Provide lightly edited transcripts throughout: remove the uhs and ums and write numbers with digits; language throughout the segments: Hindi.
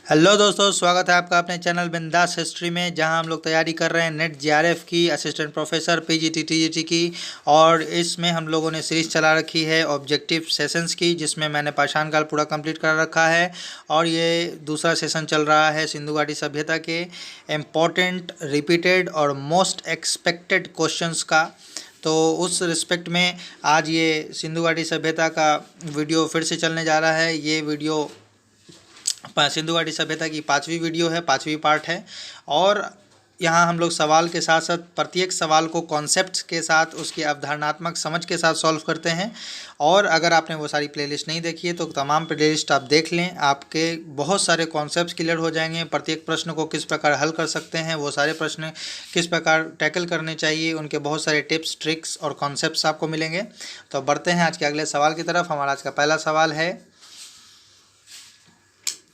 हेलो दोस्तों, स्वागत है आपका अपने चैनल बिंदास हिस्ट्री में, जहां हम लोग तैयारी कर रहे हैं नेट जीआरएफ की, असिस्टेंट प्रोफेसर पीजीटी टीजीटी की। और इसमें हम लोगों ने सीरीज़ चला रखी है ऑब्जेक्टिव सेशंस की, जिसमें मैंने पाषाण काल पूरा कंप्लीट कर रखा है। और ये दूसरा सेशन चल रहा है सिंधु घाटी सभ्यता के इम्पोर्टेंट, रिपीटेड और मोस्ट एक्सपेक्टेड क्वेश्चंस का। तो उस रिस्पेक्ट में आज ये सिंधु घाटी सभ्यता का वीडियो फिर से चलने जा रहा है। ये वीडियो सिंधु घाटी सभ्यता की 5वीं वीडियो है, 5वीं पार्ट है। और यहाँ हम लोग सवाल के साथ साथ प्रत्येक सवाल को कॉन्सेप्ट्स के साथ, उसकी अवधारणात्मक समझ के साथ सॉल्व करते हैं। और अगर आपने वो सारी प्लेलिस्ट नहीं देखी है तो तमाम प्लेलिस्ट आप देख लें, आपके बहुत सारे कॉन्सेप्ट्स क्लियर हो जाएंगे। प्रत्येक प्रश्न को किस प्रकार हल कर सकते हैं, वो सारे प्रश्न किस प्रकार टैकल करने चाहिए, उनके बहुत सारे टिप्स, ट्रिक्स और कॉन्सेप्ट्स आपको मिलेंगे। तो बढ़ते हैं आज के अगले सवाल की तरफ। हमारा आज का पहला सवाल है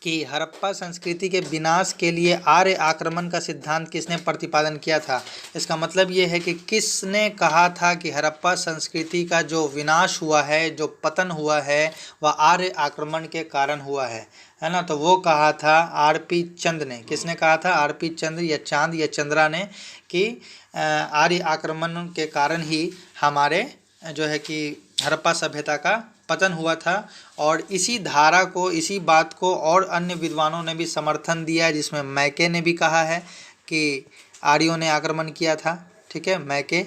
कि हड़प्पा संस्कृति के विनाश के लिए आर्य आक्रमण का सिद्धांत किसने प्रतिपादन किया था। इसका मतलब ये है कि किसने कहा था कि हड़प्पा संस्कृति का जो विनाश हुआ है, जो पतन हुआ है, वह आर्य आक्रमण के कारण हुआ है ना। तो वो कहा था आरपी चंद ने। किसने कहा था? आरपी चंद या चांद या चंद्रा ने, कि आर्य आक्रमण के कारण ही हमारे जो है कि हड़प्पा सभ्यता का पतन हुआ था। और इसी धारा को, इसी बात को और अन्य विद्वानों ने भी समर्थन दिया है, जिसमें मैके ने भी कहा है कि आर्यों ने आक्रमण किया था। ठीक है, मैके।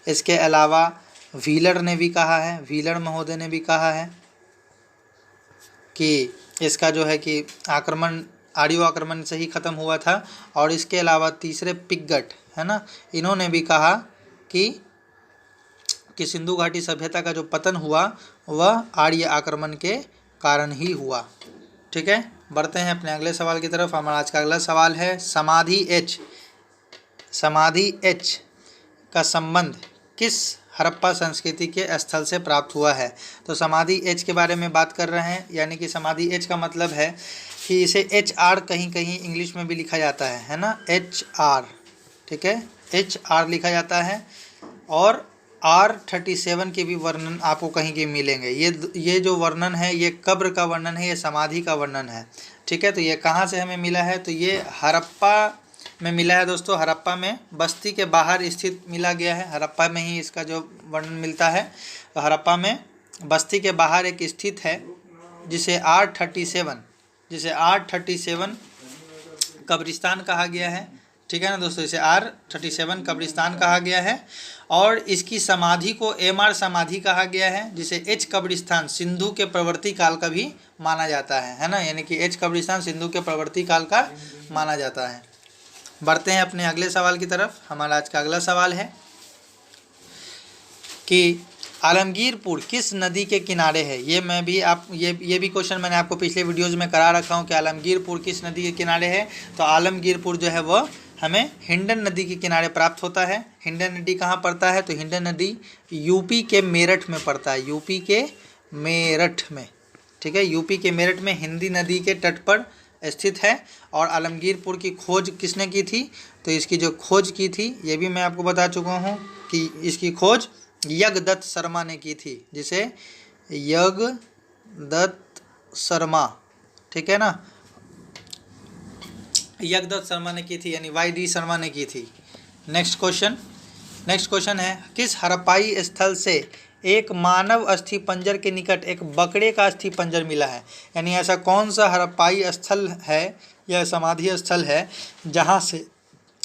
इसके अलावा व्हीलर ने भी कहा है, व्हीलर महोदय ने भी कहा है कि इसका जो है कि आक्रमण आर्यो आक्रमण से ही ख़त्म हुआ था। और इसके अलावा तीसरे पिग्गट है ना, इन्होंने भी कहा कि सिंधु घाटी सभ्यता का जो पतन हुआ वह आर्य आक्रमण के कारण ही हुआ। ठीक है, बढ़ते हैं अपने अगले सवाल की तरफ। हमारा आज का अगला सवाल है समाधि एच का संबंध किस हड़प्पा संस्कृति के स्थल से प्राप्त हुआ है। तो समाधि एच के बारे में बात कर रहे हैं, यानी कि समाधि एच का मतलब है कि इसे HR कहीं कहीं इंग्लिश में भी लिखा जाता है ना, HR। ठीक है, HR लिखा जाता है। और R37 के भी वर्णन आपको कहीं के मिलेंगे। ये जो वर्णन है, ये कब्र का वर्णन है, ये समाधि का वर्णन है। ठीक है, तो ये कहाँ से हमें मिला है? तो ये हड़प्पा में मिला है दोस्तों। हड़प्पा में बस्ती के बाहर स्थित मिला गया है। हड़प्पा में ही इसका जो वर्णन मिलता है। तो हड़प्पा में बस्ती के बाहर एक स्थित है जिसे R37 कब्रिस्तान कहा गया है। ठीक है ना दोस्तों, इसे R37 कब्रिस्तान कहा गया है। और इसकी समाधि को MR समाधि कहा गया है, जिसे H कब्रिस्तान सिंधु के प्रवर्ती काल का भी माना जाता है ना, यानी कि H कब्रिस्तान सिंधु के प्रवर्ती काल का माना जाता है। बढ़ते हैं अपने अगले सवाल की तरफ। हमारा आज का अगला सवाल है कि आलमगीरपुर किस नदी के किनारे है। ये भी क्वेश्चन मैंने आपको पिछले वीडियोज़ में करा रखा हूँ कि आलमगीरपुर किस नदी के किनारे है। तो आलमगीरपुर जो है वह हमें हिंडन नदी के किनारे प्राप्त होता है। हिंडन नदी कहाँ पड़ता है? तो हिंडन नदी यूपी के मेरठ में पड़ता है, यूपी के मेरठ में। ठीक है, यूपी के मेरठ में हिंदी नदी के तट पर स्थित है। और आलमगीरपुर की खोज किसने की थी? तो इसकी जो खोज की थी, ये भी मैं आपको बता चुका हूँ कि इसकी खोज यज्ञदत्त शर्मा ने की थी, जिसे यज्ञदत्त शर्मा, ठीक है ना, यज्ञदत्त शर्मा ने की थी, यानी YD शर्मा ने की थी। नेक्स्ट क्वेश्चन है, किस हड़प्पाई स्थल से एक मानव अस्थि पंजर के निकट एक बकरे का अस्थि पंजर मिला है। यानी ऐसा कौन सा हड़प्पाई स्थल है या समाधि स्थल है जहाँ से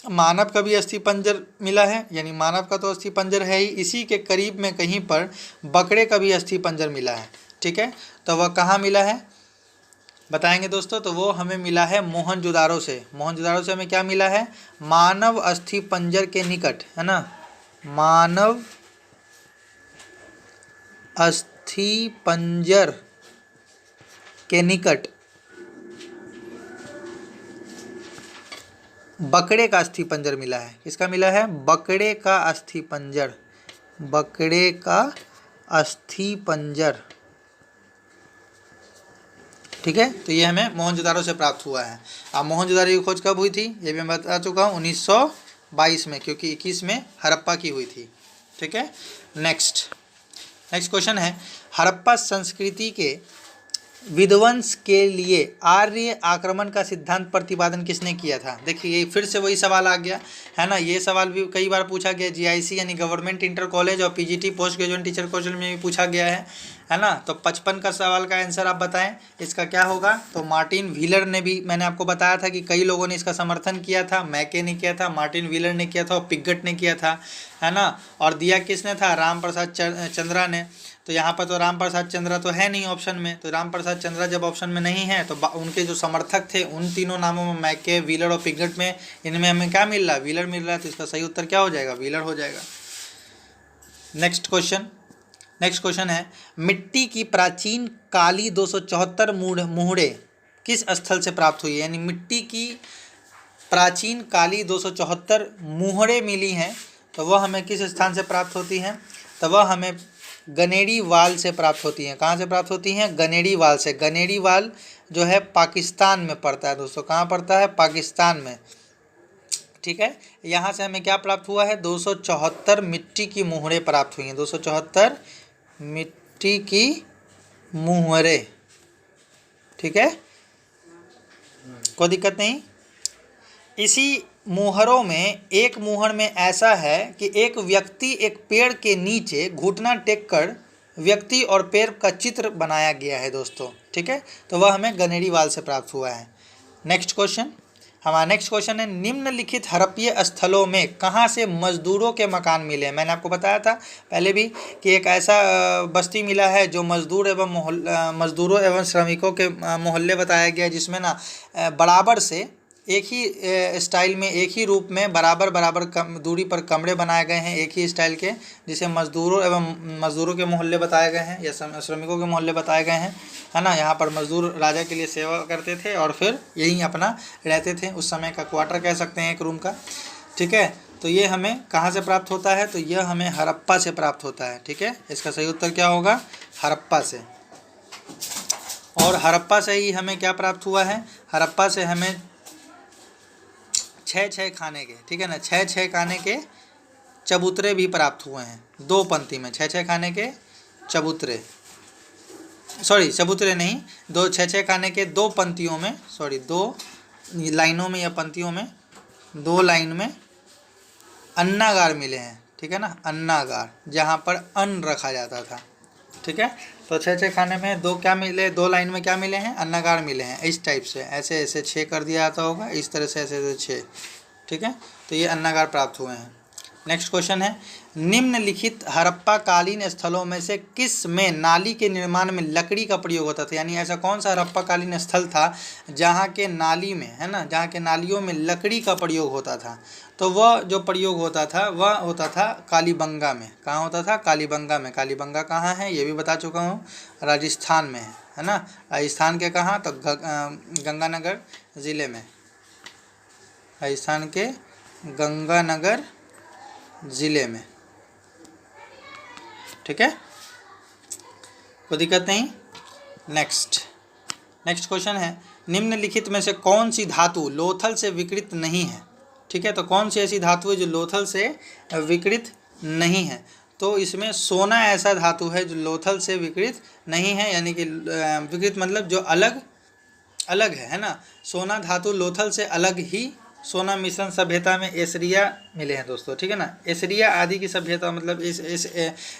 मानव का भी अस्थि पंजर मिला है। यानी मानव का तो अस्थि पंजर है ही, इसी के करीब में कहीं पर बकरे का भी अस्थि पंजर मिला है। ठीक है, तो वह कहाँ मिला है बताएंगे दोस्तों। तो वो हमें मिला है मोहनजोदारो से। मोहनजोदारो से हमें क्या मिला है? मानव अस्थि पंजर के निकट, है ना, मानव अस्थि पंजर के निकट बकरे का अस्थि पंजर मिला है। किसका मिला है? बकरे का अस्थि पंजर, बकरे का अस्थि पंजर। ठीक है, तो ये हमें मोहनजोदारो से प्राप्त हुआ है। अब मोहनजोदारो की खोज कब हुई थी? ये भी मैं बता चुका हूँ, 1922 में, क्योंकि 21 में हड़प्पा की हुई थी। ठीक है, नेक्स्ट क्वेश्चन है, हड़प्पा संस्कृति के विध्वंस के लिए आर्य आक्रमण का सिद्धांत प्रतिपादन किसने किया था? देखिए ये फिर से वही सवाल आ गया है ना। ये सवाल भी कई बार पूछा गया, जीआईसी यानी गवर्नमेंट इंटर कॉलेज और पीजीटी पोस्ट ग्रेजुएट टीचर कौशल में भी पूछा गया है ना। तो 55 का सवाल का आंसर आप बताएं, इसका क्या होगा? तो मार्टिन व्हीलर ने भी, मैंने आपको बताया था कि कई लोगों ने इसका समर्थन किया था। मैके ने किया था, मार्टिन व्हीलर ने किया था और पिगट ने किया था, है ना। और दिया किसने था? राम प्रसाद चंद्रा ने। तो यहाँ पर तो राम प्रसाद चंद्रा तो है नहीं ऑप्शन में, तो राम प्रसाद चंद्रा जब ऑप्शन में नहीं है तो उनके जो समर्थक थे उन तीनों नामों में, मैके, व्हीलर और पिगट में, इनमें हमें क्या मिल रहा है? व्हीलर मिल रहा है। तो इसका सही उत्तर क्या हो जाएगा? व्हीलर हो जाएगा। नेक्स्ट क्वेश्चन है, मिट्टी की प्राचीन काली 274 मुहरे किस स्थल से प्राप्त हुई है? यानी मिट्टी की प्राचीन काली 274 मुहरे मिली हैं, तो वह हमें किस स्थान से प्राप्त होती हैं? तो वह हमें गनेड़ी वाल से प्राप्त होती हैं। कहाँ से प्राप्त होती हैं? गनेड़ी वाल से। गनेड़ी वाल जो है पाकिस्तान में पड़ता है दोस्तों। कहाँ पड़ता है? पाकिस्तान में, ठीक है। यहाँ से हमें क्या प्राप्त हुआ है? 274 मिट्टी की मुहरें प्राप्त हुई हैं। 274 मिट्टी की मुहरें, ठीक है, कोई दिक्कत नहीं। इसी मुहरों में एक मुहर में ऐसा है कि एक व्यक्ति एक पेड़ के नीचे घुटना टेक कर व्यक्ति और पेड़ का चित्र बनाया गया है दोस्तों, ठीक है। तो वह हमें गनेड़ी वाल से प्राप्त हुआ है। हमारा नेक्स्ट क्वेश्चन है, निम्नलिखित हड़प्पीय स्थलों में कहाँ से मजदूरों के मकान मिले? मैंने आपको बताया था पहले भी कि एक ऐसा बस्ती मिला है जो मजदूरों एवं श्रमिकों के मोहल्ले बताया गया, जिसमें ना बराबर से एक ही स्टाइल में, एक ही रूप में बराबर कम दूरी पर कमरे बनाए गए हैं, एक ही स्टाइल के, जिसे मजदूरों के मोहल्ले बताए गए हैं या श्रमिकों के मोहल्ले बताए गए हैं, है ना। यहाँ पर मजदूर राजा के लिए सेवा करते थे और फिर यहीं अपना रहते थे। उस समय का क्वार्टर कह सकते हैं एक रूम का, ठीक है। तो ये हमें कहाँ से प्राप्त होता है? तो यह हमें हड़प्पा से प्राप्त होता है, ठीक है। इसका सही उत्तर क्या होगा? हड़प्पा से। और हड़प्पा से ही हमें क्या प्राप्त हुआ है? हड़प्पा से हमें 6 खाने के, ठीक है ना, 6 खाने के चबूतरे भी प्राप्त हुए हैं। 2 पंक्ति में 6 खाने के चबूतरे, सॉरी चबूतरे नहीं, 6 खाने के 2 पंक्तियों में, सॉरी 2 लाइनों में या पंक्तियों में, 2 लाइन में अन्नागार मिले हैं, ठीक है ना। अन्नागार, जहाँ पर अन्न रखा जाता था, ठीक है। तो 6 खाने में 2 क्या मिले? 2 लाइन में क्या मिले हैं? अन्नागार मिले हैं। इस टाइप से ऐसे 6 कर दिया जाता होगा, इस तरह से ऐसे 6, ठीक है। तो ये अन्नागार प्राप्त हुए हैं। नेक्स्ट क्वेश्चन है, निम्नलिखित हड़प्पा कालीन स्थलों में से किस में नाली के निर्माण में लकड़ी का प्रयोग होता था? यानी ऐसा कौन सा हड़प्पा कालीन स्थल था जहाँ के नाली में, है ना, जहाँ के नालियों में लकड़ी का प्रयोग होता था? तो वह जो प्रयोग होता था वह होता था कालीबंगा में। कहाँ होता था? कालीबंगा में। कालीबंगा कहाँ है ये भी बता चुका हूँ, राजस्थान में है ना। राजस्थान के कहाँ? तो गंगानगर ज़िले में, राजस्थान के गंगानगर ज़िले में, ठीक है, कोई दिक्कत नहीं। नेक्स्ट क्वेश्चन है, निम्नलिखित में से कौन सी धातु लोथल से विकृत नहीं है? ठीक है, तो कौन सी ऐसी धातु है जो लोथल से विकृत नहीं है? तो इसमें सोना ऐसा धातु है जो लोथल से विकृत नहीं है, यानी कि विकृत मतलब जो अलग है ना। सोना धातु लोथल से अलग ही सोना मिश्रण सभ्यता में एसरिया मिले हैं दोस्तों, ठीक है ना। एसरिया आदि की सभ्यता मतलब इस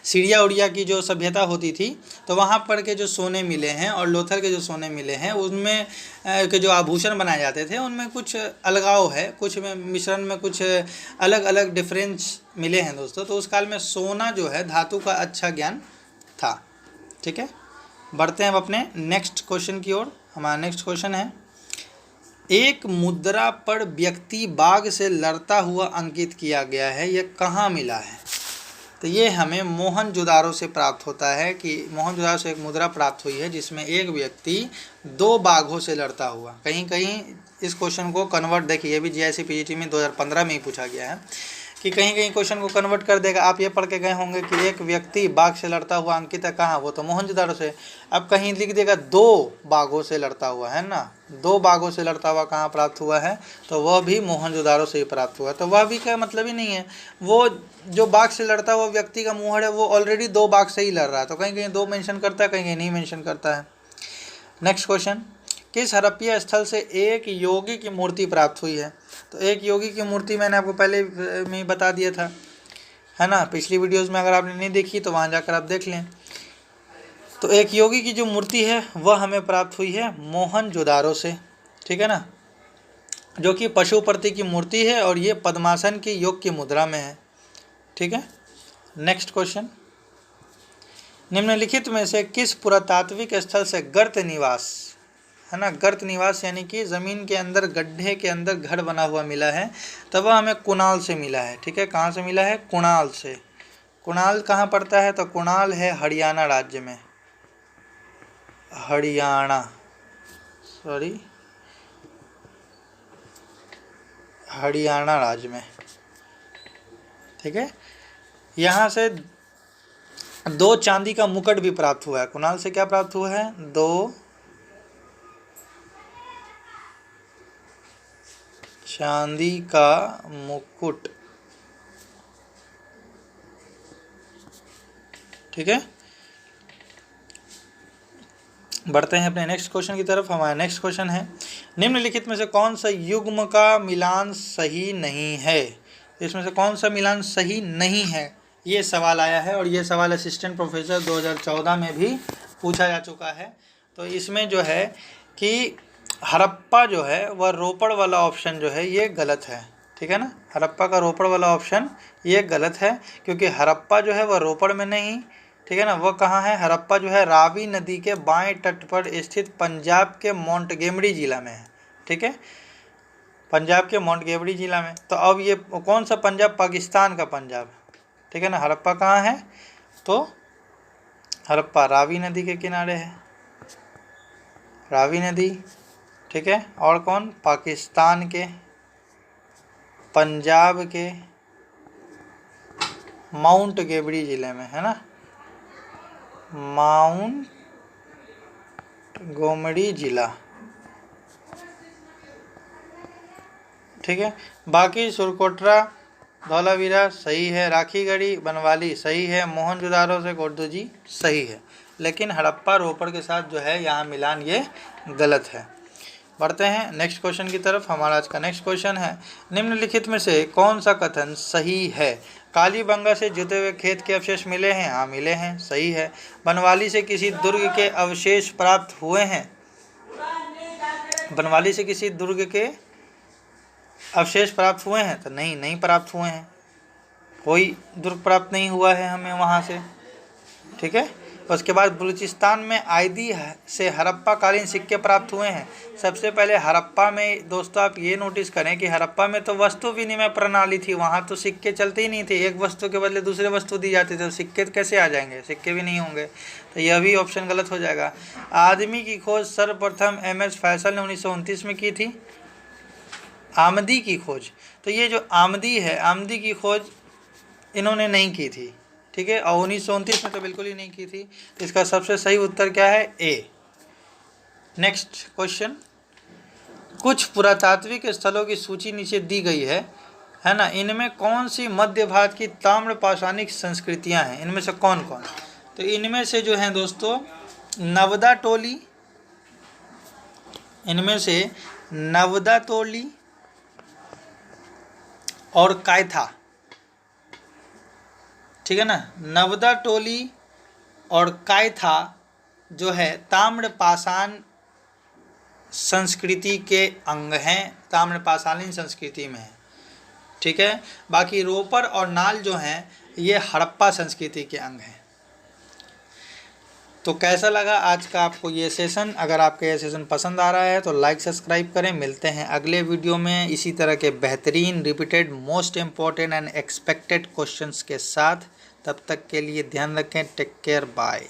सीरिया उड़िया की जो सभ्यता होती थी, तो वहाँ पर के जो सोने मिले हैं और लोथल के जो सोने मिले हैं उनमें के जो आभूषण बनाए जाते थे उनमें कुछ अलगाव है, कुछ में मिश्रण में कुछ अलग अलग डिफरेंस मिले हैं दोस्तों। तो उस काल में सोना जो है धातु का अच्छा ज्ञान था, ठीक है। बढ़ते हैं अब अपने नेक्स्ट क्वेश्चन की ओर। हमारा नेक्स्ट क्वेश्चन है, एक मुद्रा पर व्यक्ति बाघ से लड़ता हुआ अंकित किया गया है, यह कहाँ मिला है? तो ये हमें मोहनजोदारो से प्राप्त होता है कि मोहनजोदारो से एक मुद्रा प्राप्त हुई है जिसमें एक व्यक्ति 2 बाघों से लड़ता हुआ। कहीं कहीं इस क्वेश्चन को कन्वर्ट, देखिए ये भी जीआईसी पीजीटी में 2015 में ही पूछा गया है कि कहीं क्वेश्चन को कन्वर्ट कर देगा। आप ये पढ़ के गए होंगे कि एक व्यक्ति बाघ से लड़ता हुआ अंकित है, कहाँ? वो तो मोहनजोदारो से। अब कहीं लिख देगा 2 बाघों से लड़ता हुआ, है ना, 2 बाघों से लड़ता हुआ कहाँ प्राप्त हुआ है? तो वह भी मोहनजोदारो से ही प्राप्त हुआ। तो वह भी का मतलब ही नहीं है, वो जो बाघ से लड़ता हुआ व्यक्ति का मुहर है वो ऑलरेडी 2 बाघ से ही लड़ रहा है। तो कहीं 2 मेंशन करता है, कहीं नहीं मेंशन करता है। नेक्स्ट क्वेश्चन, किस हड़प्पीय स्थल से एक योगी की मूर्ति प्राप्त हुई है? तो एक योगी की मूर्ति मैंने आपको पहले में बता दिया था, है ना, पिछली वीडियोस में। अगर आपने नहीं देखी तो वहाँ जाकर आप देख लें। तो एक योगी की जो मूर्ति है वह हमें प्राप्त हुई है मोहनजोदारो से, ठीक है ना, जो कि पशुपति की मूर्ति है और ये पद्मासन की योग की मुद्रा में है, ठीक है। नेक्स्ट क्वेश्चन, निम्नलिखित में से किस पुरातात्विक स्थल से गर्त निवास, है ना, गर्त निवास यानी कि ज़मीन के अंदर गड्ढे के अंदर घर बना हुआ मिला है? तब वह हमें कुणाल से मिला है, ठीक है। कहाँ से मिला है? कुणाल से। कुणाल कहाँ पड़ता है? तो कुणाल है हरियाणा राज्य में, हरियाणा राज्य में, ठीक है। यहाँ से 2 चांदी का मुकुट भी प्राप्त हुआ है। कुणाल से क्या प्राप्त हुआ है? 2 चांदी का मुकुट, ठीक है। बढ़ते हैं अपने नेक्स्ट क्वेश्चन की तरफ। हमारा नेक्स्ट क्वेश्चन है, निम्नलिखित में से कौन सा युग्म का मिलान सही नहीं है? इसमें से कौन सा मिलान सही नहीं है, ये सवाल आया है और ये सवाल असिस्टेंट प्रोफेसर 2014 में भी पूछा जा चुका है। तो इसमें जो है कि हड़प्पा जो है वह रोपड़ वाला ऑप्शन जो है ये गलत है, ठीक है ना। हड़प्पा का रोपड़ वाला ऑप्शन ये गलत है, क्योंकि हड़प्पा जो है वह रोपड़ में नहीं, ठीक है ना। वह कहाँ है? हड़प्पा जो है रावी नदी के बाएं तट पर स्थित पंजाब के मोंटगेमरी जिला में है, ठीक है, पंजाब के मोंटगेमरी जिला में। तो अब ये कौन सा पंजाब? पाकिस्तान का पंजाब, ठीक है ना। हड़प्पा कहाँ है? तो हड़प्पा रावी नदी के किनारे है, रावी नदी, ठीक है। और कौन? पाकिस्तान के पंजाब के मोंटगेमरी जिले में, है ना, मोंटगोमरी जिला, ठीक है। बाकी सुरकोटरा, धौलावीरा सही है, राखीगढ़ी, बनवाली सही है, मोहनजोदारो से गोड्डू सही है, लेकिन हड़प्पा रोपड़ के साथ जो है यहाँ मिलान ये गलत है। बढ़ते हैं नेक्स्ट क्वेश्चन की तरफ। हमारा आज का नेक्स्ट क्वेश्चन है, निम्नलिखित में से कौन सा कथन सही है? कालीबंगा से जुते हुए खेत के अवशेष मिले हैं? हाँ मिले हैं, सही है। बनवाली से किसी दुर्ग के अवशेष प्राप्त हुए हैं? बनवाली से किसी दुर्ग के अवशेष प्राप्त हुए हैं? तो नहीं प्राप्त हुए हैं, कोई दुर्ग प्राप्त नहीं हुआ है हमें वहाँ से, ठीक है। उसके बाद बलूचिस्तान में आइदी से हड़प्पा कालीन सिक्के प्राप्त हुए हैं। सबसे पहले हड़प्पा में दोस्तों आप ये नोटिस करें कि हड़प्पा में तो वस्तु विनिमय प्रणाली थी, वहाँ तो सिक्के चलते ही नहीं थे, एक वस्तु के बदले दूसरे वस्तु दी जाती थी, तो सिक्के कैसे आ जाएंगे? सिक्के भी नहीं होंगे, तो यह भी ऑप्शन गलत हो जाएगा। आदमी की खोज सर्वप्रथम MS फैसल ने 1929 में की थी। आमदी की खोज, तो ये जो आमदी है, आमदी की खोज इन्होंने नहीं की थी, ठीक है, और 1929 में तो बिल्कुल ही नहीं की थी। तो इसका सबसे सही उत्तर क्या है? ए। नेक्स्ट क्वेश्चन, कुछ पुरातात्विक स्थलों की सूची नीचे दी गई है ना, इनमें कौन सी मध्य भारत की ताम्र पाषाणिक संस्कृतियां हैं? इनमें से कौन कौन? तो इनमें से जो हैं दोस्तों नवदा टोली, इनमें से नवदा टोली और कायथा, ठीक है ना। नवदा टोली और कायथा जो है ताम्रपाषाण संस्कृति के अंग हैं, ताम्रपाषाणीन संस्कृति में है, ठीक है। बाकी रोपर और नाल जो हैं ये हड़प्पा संस्कृति के अंग हैं। तो कैसा लगा आज का आपको ये सेशन? अगर आपको ये सेशन पसंद आ रहा है तो लाइक सब्सक्राइब करें। मिलते हैं अगले वीडियो में इसी तरह के बेहतरीन repeated most important and expected questions के साथ। तब तक के लिए ध्यान रखें। Take care, bye.